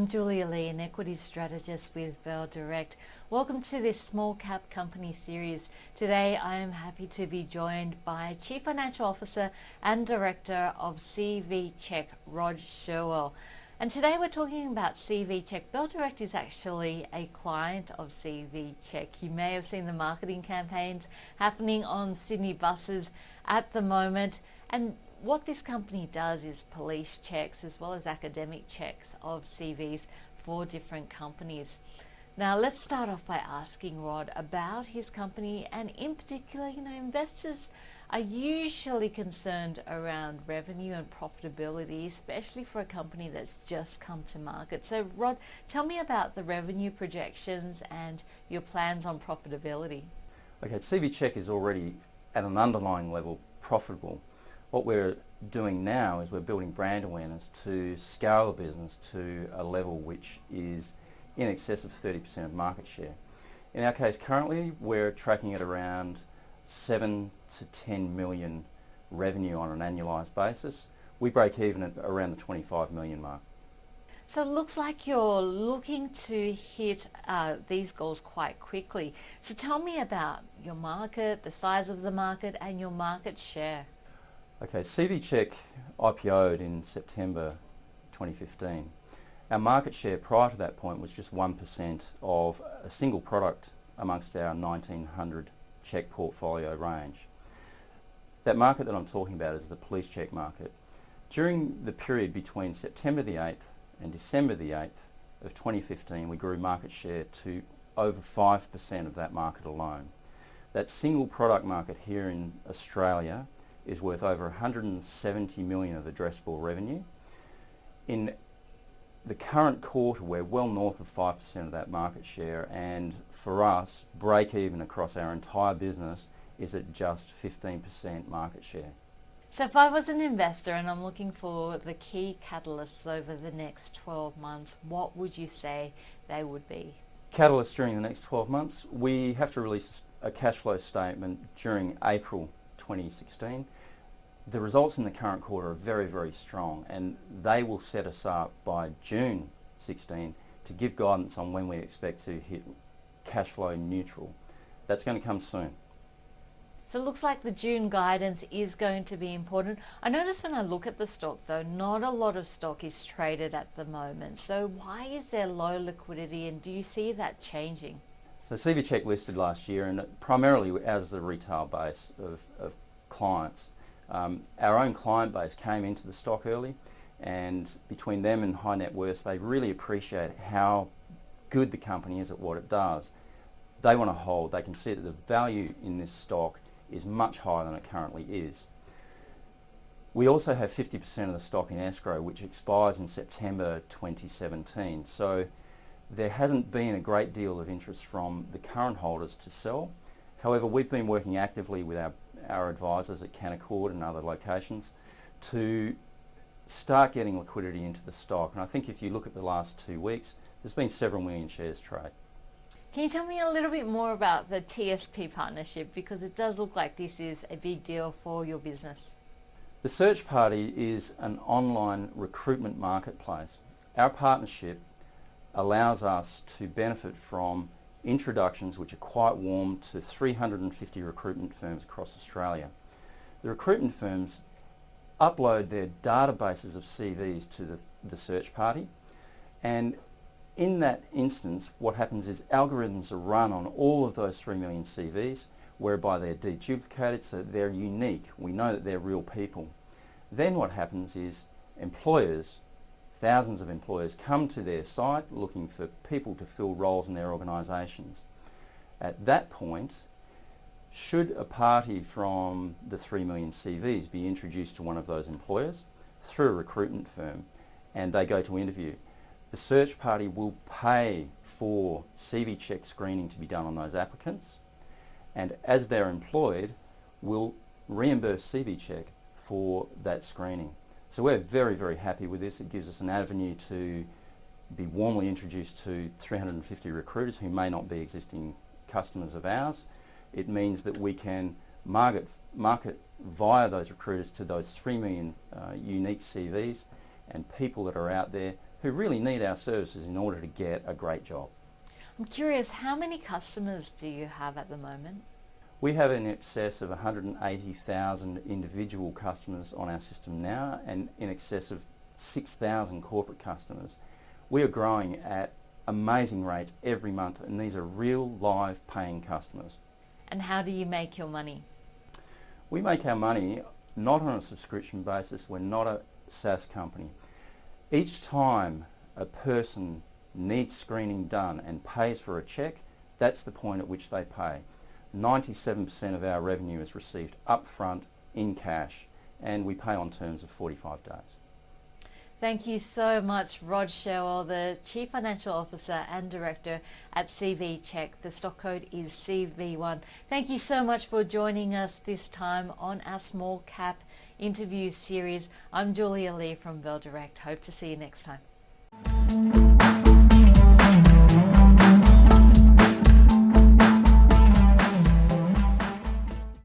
I'm Julia Lee, an equity strategist with Bell Direct. Welcome to this small cap company series. Today I am happy to be joined by Chief Financial Officer and Director of CV Check, Rod Sherwood. And today we're talking about CV Check. Bell Direct is actually a client of CV Check. You may have seen the marketing campaigns happening on Sydney buses at the moment. And what this company does is police checks as well as academic checks of CVs for different companies. Now let's start off by asking Rod about his company, and in particular, investors are usually concerned around revenue and profitability, especially for a company that's just come to market. So Rod, tell me about the revenue projections and your plans on profitability. Okay, CV Check is already at an underlying level profitable. What we're doing now is we're building brand awareness to scale the business to a level which is in excess of 30% of market share. In our case currently we're tracking at around 7 to 10 million revenue on an annualised basis. We break even at around the 25 million mark. So it looks like you're looking to hit these goals quite quickly. So tell me about your market, the size of the market and your market share. Okay, CV Check IPO'd in September 2015. Our market share prior to that point was just 1% of a single product amongst our 1900 check portfolio range. That market that I'm talking about is the police check market. During the period between September the 8th and December the 8th of 2015, we grew market share to over 5% of that market alone. That single product market here in Australia is worth over 170 million of addressable revenue. In the current quarter, we're well north of 5% of that market share, and for us, break even across our entire business is at just 15% market share. So if I was an investor and I'm looking for the key catalysts over the next 12 months, what would you say they would be? Catalysts during the next 12 months, we have to release a cash flow statement during April 2016. The results in the current quarter are very, very strong, and they will set us up by June 16 to give guidance on when we expect to hit cash flow neutral. That's going to come soon. So it looks like the June guidance is going to be important. I notice when I look at the stock though, not a lot of stock is traded at the moment. So why is there low liquidity, and do you see that changing? So CV Check listed last year, and primarily as the retail base of clients. Our own client base came into the stock early, and between them and high net worth, they really appreciate how good the company is at what it does. They want to hold. They can see that the value in this stock is much higher than it currently is. We also have 50% of the stock in escrow, which expires in September 2017. So there hasn't been a great deal of interest from the current holders to sell. However, we've been working actively with our advisors at Canaccord and other locations to start getting liquidity into the stock. And I think if you look at the last 2 weeks, there's been several million shares trade. Can you tell me a little bit more about the TSP partnership, because it does look like this is a big deal for your business? The Search Party is an online recruitment marketplace. Our partnership allows us to benefit from introductions which are quite warm to 350 recruitment firms across Australia. The recruitment firms upload their databases of CVs to the Search Party, and in that instance what happens is algorithms are run on all of those 3 million CVs, whereby they're deduplicated so they're unique. We know that they're real people. Then what happens is employers, thousands of employers, come to their site looking for people to fill roles in their organisations. At that point, should a party from the 3 million CVs be introduced to one of those employers through a recruitment firm and they go to interview, the Search Party will pay for CV Check screening to be done on those applicants, and as they're employed, will reimburse CV Check for that screening. So we're very, very happy with this. It gives us an avenue to be warmly introduced to 350 recruiters who may not be existing customers of ours. It means that we can market via those recruiters to those 3 million unique CVs and people that are out there who really need our services in order to get a great job. I'm curious, how many customers do you have at the moment? We have in excess of 180,000 individual customers on our system now, and in excess of 6,000 corporate customers. We are growing at amazing rates every month, and these are real live paying customers. And how do you make your money? We make our money not on a subscription basis. We're not a SaaS company. Each time a person needs screening done and pays for a check, that's the point at which they pay. 97% of our revenue is received upfront in cash, and we pay on terms of 45 days. Thank you so much, Rod Sherwood, the Chief Financial Officer and Director at CV Check. The stock code is CV1. Thank you so much for joining us this time on our Small Cap interview series. I'm Julia Lee from Bell Direct. Hope to see you next time.